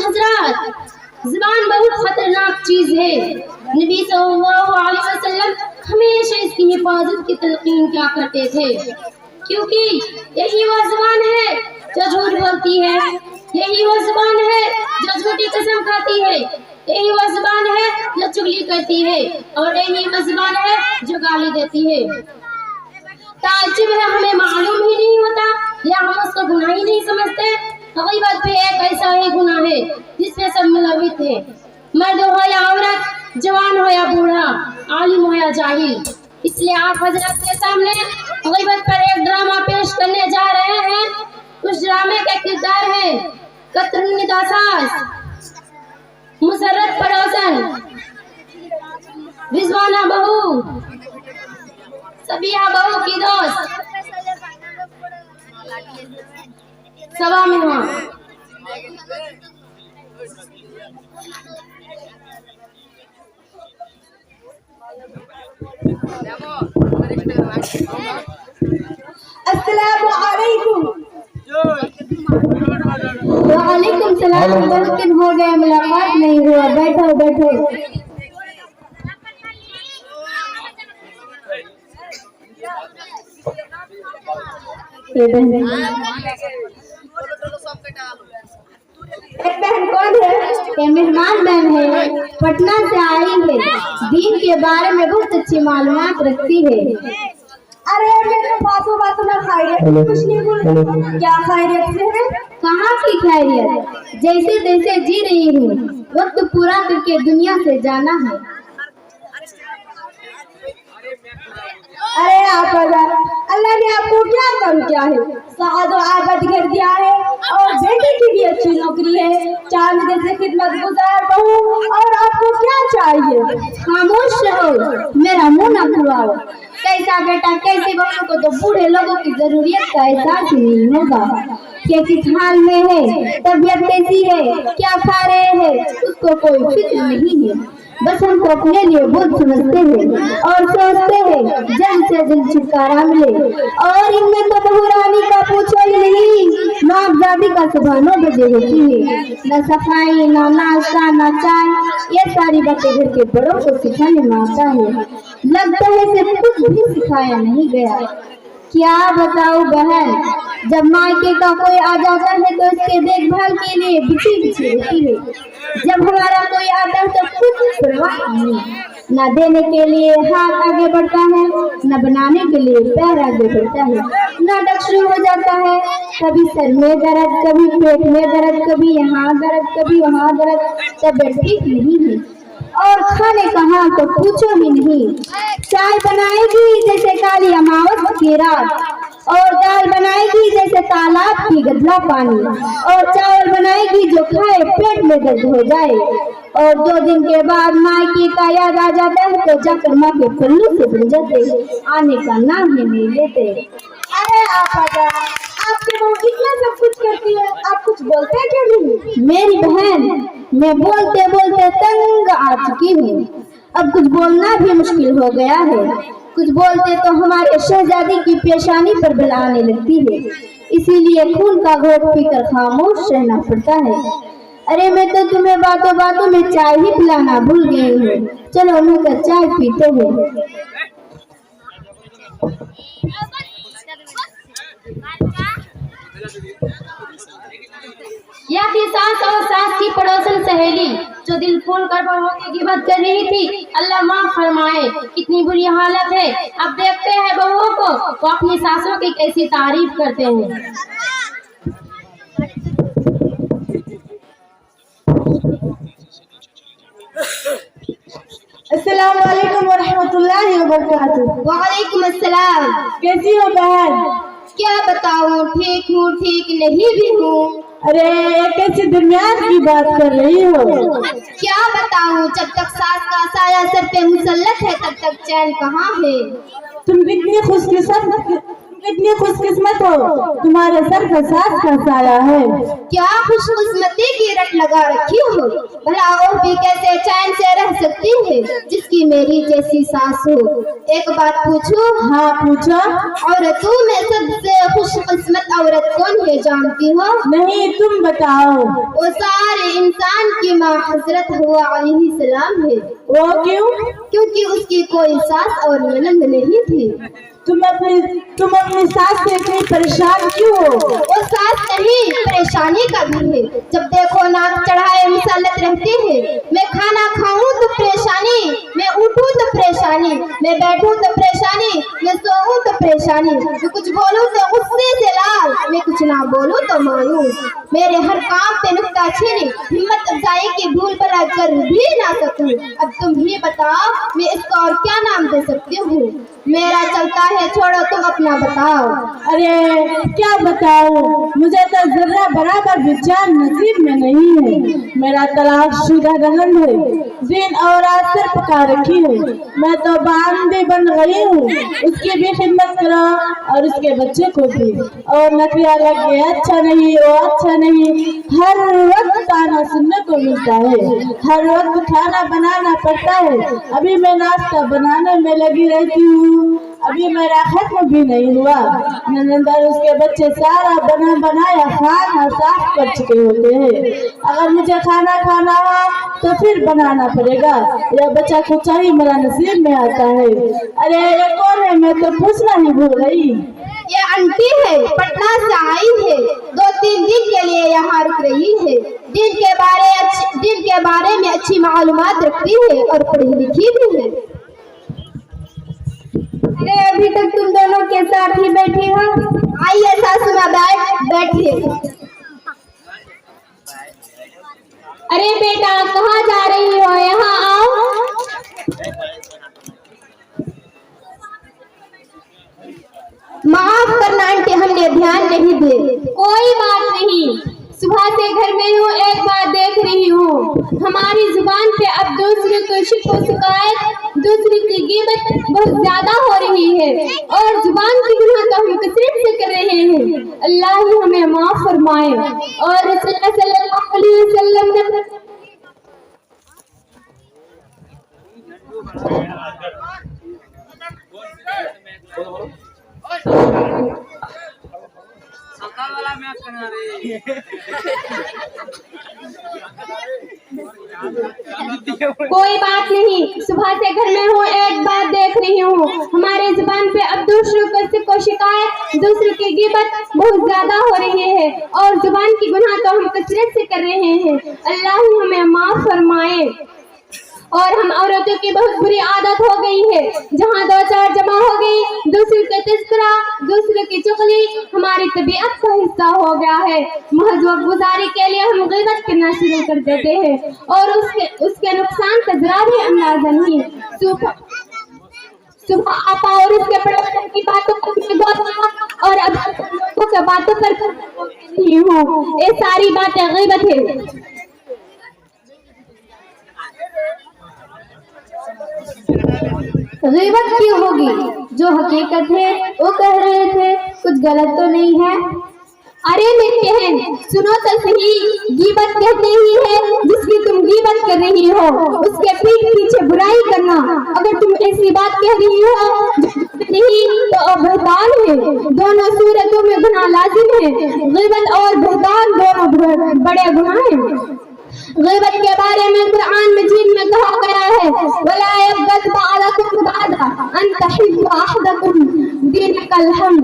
हजरात, ज़ुबान बहुत खतरनाक चीज है। नबी सल्लल्लाहु अलैहि वसल्लम हमेशा इसकी हिफाजत की तलकीन क्या करते थे, क्योंकि यही वह ज़ुबान है जो झूठ बोलती है, यही वह ज़ुबान है जो झूठी कसम खाती है, यही वह ज़ुबान है जो चुगली करती है, और यही वह ज़ुबान है जो गाली देती है। ताज्जुब है, हमें मालूम ही नहीं होता या हम उसको गुनाह ही नहीं समझते। गीबत भी एक ऐसा ही गुनाह है जिसमें सब मुलवित है, मर्द हो या औरत, जवान हो या बूढ़ा, आलिम हो या जाहिल। इसलिए आप हजरत के सामने गीबत पर एक ड्रामा पेश करने जा रहे हैं। उस ड्रामे के किरदार है कतरुन निदा सास, मुसर्रत पड़ोसन, रिजवाना बहू, सबिया बहू की दोस्त, सवा मेहमान। अस्सलामु अलैकुम। वालेकुम सलाम। बहुत दिन हो गए मुलाकात नहीं हुआ। बैठो बैठो। एक बहन कौन है? ये मेहमान बहन है, पटना से आई है, दीन के बारे में बहुत अच्छी मालूमात रखती है। अरे ये तो बातों बातों में खैरियत कुछ नहीं बोल। क्या खैरियत से है? कहाँ की खैरियत, जैसे तैसे जी रही हूँ। वक्त पूरा करके दुनिया से जाना है। अरे आप अल्लाह ने आपको क्या कम किया है? साद आबाद कर दिया है और बेटे की भी अच्छी नौकरी है, चांद जैसे खिदमत गुजार बहू, और आपको क्या चाहिए? खामोश रहो, मेरा मुंह न खुलवाओ। कैसा बेटा कैसी बहू को तो बूढ़े लोगों की जरूरत का एहसास ही नहीं होगा कि किस हाल में है, तबीयत कैसी है, क्या खा रहे हैं, उसको कोई फिक्र नहीं है। बस हमको अपने लिए बहुत समझते हैं और सोचते हैं जल्द से जल्द छुटकारा मिले। और इनमें तो बहू रानी का पूछो ही नहीं। नौबजादी का सुबह 9 बजे होती है, न सफाई, न नाश्ता, न चाय, ये सारी बातें घर के बड़ों को सिखाने में आता है। लगता है सिर्फ कुछ भी सिखाया नहीं गया। क्या बताऊं बहन, जब मायके का कोई आ जाता है तो इसके देखभाल के लिए बिछी बिछी रहती है। जब हमारा कोई आता है तो कुछ परवाह नहीं, न देने के लिए हाथ आगे बढ़ता है, न बनाने के लिए पैर आगे बढ़ता है। नाटक शुरू हो जाता है, कभी सर में दर्द, कभी पेट में दर्द, कभी यहाँ दर्द, कभी वहाँ दर्द, तबीयत ठीक नहीं है। और खाने कहाँ तो पूछो ही नहीं। चाय बनाएगी जैसे काली अमावस की रात, और दाल बनाएगी जैसे तालाब की गदला पानी, और चावल बनाएगी जो खाए पेट में दर्द हो जाए। और 2 दिन के बाद मायके का याद आ जाता है तो जाकर माँ के पल्लू से बन जाते, आने का नाम ही नहीं लेते। अरे आपकी बहू इतना सब कुछ करती है, आप कुछ बोलते हैं क्यों नहीं? मेरी बहन, मैं बोलते बोलते तंग आ चुकी हूँ। अब कुछ बोलना भी मुश्किल हो गया है। कुछ बोलते तो हमारे शहजादी की पेशानी पर बला आने लगती है, इसीलिए खून का घोट पीकर खामोश रहना पड़ता है। अरे मैं तो तुम्हें बातों बातों में चाय ही पिलाना भूल गई हूँ। चलो मिलकर चाय पीते हैं। यह थी सास और सास की पड़ोसन सहेली, जो दिल खोल कर बहू की गिबत कर रही थी। अल्लाह माफ फरमाए, कितनी बुरी हालत है। अब देखते हैं बहुओं को वो अपनी सासों की कैसी तारीफ करते हैं। अस्सलाम वालेकुम व रहमतुल्लाहि व बरकातुहू। वालेकुम अस्सलाम। कैसी हो बहन? क्या बताऊं, ठीक हूँ ठीक नहीं भी हूँ। अरे कैसे दुनिया की बात कर रही हो? क्या बताऊं, जब तक सास का साया सर पे मुसल्लत है तब तक चैन कहाँ है। तुम कितनी खुशकिस्मत हो, तुम्हारे सर पर सास का साया है। क्या खुशकिस्मती की रट लगा रखी हो। भला और भी कैसे चैन से रह सकती है जिसकी मेरी जैसी सास हो। एक बात पूछूं? हाँ पूछो। औरतों में सबसे खुशकिस्मत औरत कौन है जानती हो? नहीं तुम बताओ। वो सारे इंसान की माँ हजरत हव्वा अलैहिस्सलाम है। वो क्यों? क्योंकि उसकी कोई सास और ननंद नहीं थी। तुम अपनी सास से इतनी परेशान क्यों हो? वो सास नहीं, परेशानी का भी है। जब देखो नाक चढ़ाए मुसल्लत रहते हैं। मैं खाना खाऊं तो परेशानी, मैं उठूं तो परेशानी, मैं बैठूं तो परेशानी, मैं सोऊं तो परेशानी, मैं कुछ बोलूं तो गुस्से से लाल, मैं कुछ ना बोलूं तो मायूस। मेरे हर काम पे नुक्ताचीनी, हिम्मत अफजाई की भूल भला कर भी ना सकूं। अब तुम ही बताओ मैं इसका और क्या नाम दे सकती हूँ? मेरा चलता है, छोड़ो तुम अपना बताओ। अरे क्या बताऊं, मुझे तो जरा बराबर विचार नसीब में नहीं है। मेरा तलाकशुदा ननंद है, दिन और रात सिर पका रखी है। मैं तो बांदी बन गई हूँ, उसकी भी खिदमत करो और उसके बच्चे को भी। और नखरिया लग गया, अच्छा नहीं वो अच्छा नहीं, हर वक्त ताना सुनने को मिलता है, हर वक्त खाना बनाना पड़ता है। अभी मैं नाश्ता बनाने में लगी रहती हूँ, अभी मेरा खत्म भी नहीं हुआ। ननंद और उसके बच्चे सारा बनाया खाना साफ कर चुके होते हैं। अगर मुझे खाना खाना हो तो फिर बनाना पड़ेगा, यह बच्चा खुचा ही मेरा नसीब में आता है। अरे ये कौन है, मैं तो पूछना ही भूल गई। ये आंटी है, पटना से आई है, 2-3 दिन के लिए यहाँ रुक रही है। दिन के बारे में अच्छी मालूमात रखती है और पढ़ी लिखी भी है। अरे अभी तक तुम दोनों के साथ ही बैठी हो? आइए सासू माँ बैठिए। अरे बेटा कहाँ जा रही हो, यहाँ आओ। माफ करना आंटी, हमने ध्यान नहीं दे। कोई बात नहीं, सुबह से घर में हूँ, एक बात देख रही हूँ, हमारी जुबान पे अब दूसरे को शिकायत, दूसरे की गिबत बहुत ज्यादा हो रही है और जुबान की गुनाह तो हम कसरत से कर रहे हैं। अल्लाह ही हमें माफ फरमाए। और रसूलुल्लाह सल्लल्लाहु अलैहि वसल्लम ने कोई बात नहीं, सुबह से घर में हूँ, एक बात देख रही हूँ, हमारे जुबान पे अब दूसरों को शिकायत, दूसरों की गिबत बहुत ज्यादा हो रही है और जुबान की गुनाह तो हम कसरत से कर रहे हैं। अल्लाह ही हमें माफ फरमाए। और हम औरतों की बहुत बुरी आदत हो गई है, जहाँ 2-4 जमा हो गई, दूसरे का तस्करा, दूसरे की चुगली हमारी तबीयत का हिस्सा हो गया है। महज वक्त गुजारी के लिए हम ग़ीबत करना शुरू कर देते हैं और उसके नुकसान का जरा भी अंदाजा नहीं। सुबह आपा और उसके पड़ोसन की बातों पर और अब के बातों पर हूँ, ये सारी बातें ग़ीबत है। ग़ीबत क्यों होगी? जो हकीकत है वो कह रहे थे, कुछ गलत तो नहीं है। अरे मेरी बहन सुनो तो सही, ग़ीबत कहते ही है जिसकी तुम ग़ीबत कर रही हो, उसके पीठ पीछे बुराई करना। अगर तुम ऐसी बात कह रही हो नहीं तो बहतान है, दोनों सूरतों में गुनाह लाजिम है। ग़ीबत और बहतान दोनों बड़े गुनाह हैं। ग़ीबत के बारे में कुरान मजीद में कहा गया है, वला यग़्ज़ब बअदकुम बअदा अन तहिब्बु अहदकुम दीनकल हम।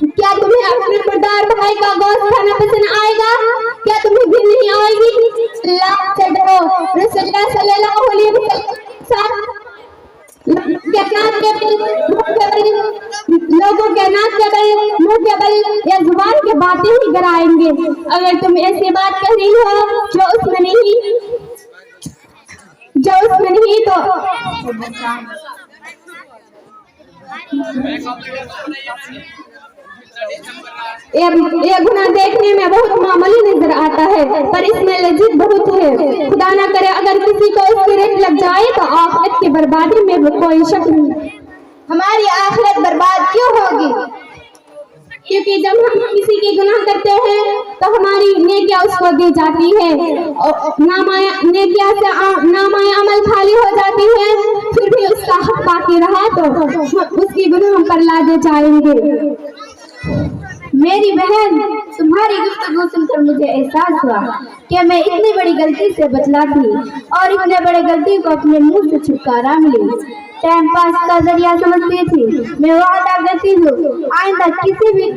क्या तुम्हें अपने मर्दार भाई का गोश्त खाना पसंद आएगा? क्या तुम्हें घिन नहीं आएगी? अल्लाह से डरो। रसूलुल्लाह सल्लल्लाहु अलैहि वसल्लम लोगों के नाक के बल, मुंह के बल या जुबान के बातें ही गिराएंगे। अगर तुम ऐसी बात कह रही हो जो उसमें नहीं तो ये गुनाह देखने में बहुत मामूली नजर आता है, पर इसमें लज्जत बहुत है। खुदा ना करे अगर किसी को इसकी रेत लग जाए तो आखिरत की बर्बादी में कोई शक नहीं। हमारी आखिरत बर्बाद क्यों होगी? क्योंकि जब हम किसी की गुनाह करते हैं तो हमारी नेकियां उसको दी जाती है, नेकियां से नामाए अमल खाली हो जाती है, फिर भी उसका हक बाकी रहा तो उसकी गुनाह पर लादे जाएंगे। मेरी बहन, तुम्हारी गुफ्तगू सुनकर मुझे एहसास हुआ कि मैं इतनी बड़ी गलती से बचला थी और इतने बड़े गलती को अपने मुंह से छुटकारा मिली। टाइम पास का जरिया समझती थी। मैं वादा करती हूँ आइंदा किसी भी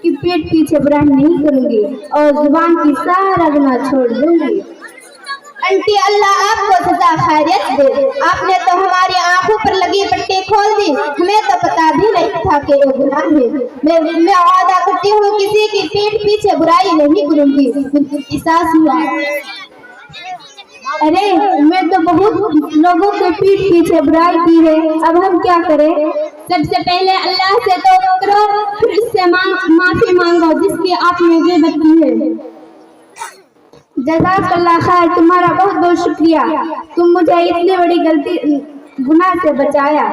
की पीठ पीछे बुराई नहीं करूंगी और जुबान की सारा गुनाह छोड़ दूंगी। आंटी, अल्लाह आपको सदा खैरियत दे। आपने तो हमारी आंखों पर लगी पट्टी खोल दी। हमें तो पता भी नहीं था कि ये गुनाह है। मैं वादा करती हूँ किसी की पीठ पीछे बुराई नहीं करूंगी। एहसास हुआ। अरे, मैं तो बहुत लोगों के पीठ पीछे बुराई की है। अब हम क्या करें? सबसे पहले अल्लाह से तौबा करो, फिर उससे माफी मांगो जिसकी आपने गिबत की है। जज़ाकल्लाह खैर, तुम्हारा बहुत बहुत शुक्रिया। तुम मुझे इतनी बड़ी गलती गुनाह से बचाया।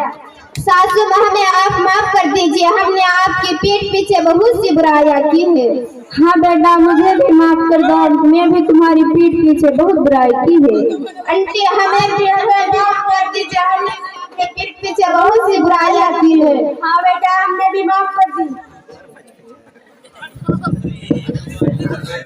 सासू हमें आप माफ कर दीजिए। हमने आपकी पीठ पीछे बहुत सी बुराइयां की है। हाँ बेटा, मुझे भी माफ कर दो। मैं भी तुम्हारी पीठ पीछे बहुत बुराई की है। आंटी, हमें भी माफ कर दीजिए। हमने आपकी पीठ पीछे बहुत सी बुराइयां की है। हाँ बेटा, हमने भी माफ कर दी।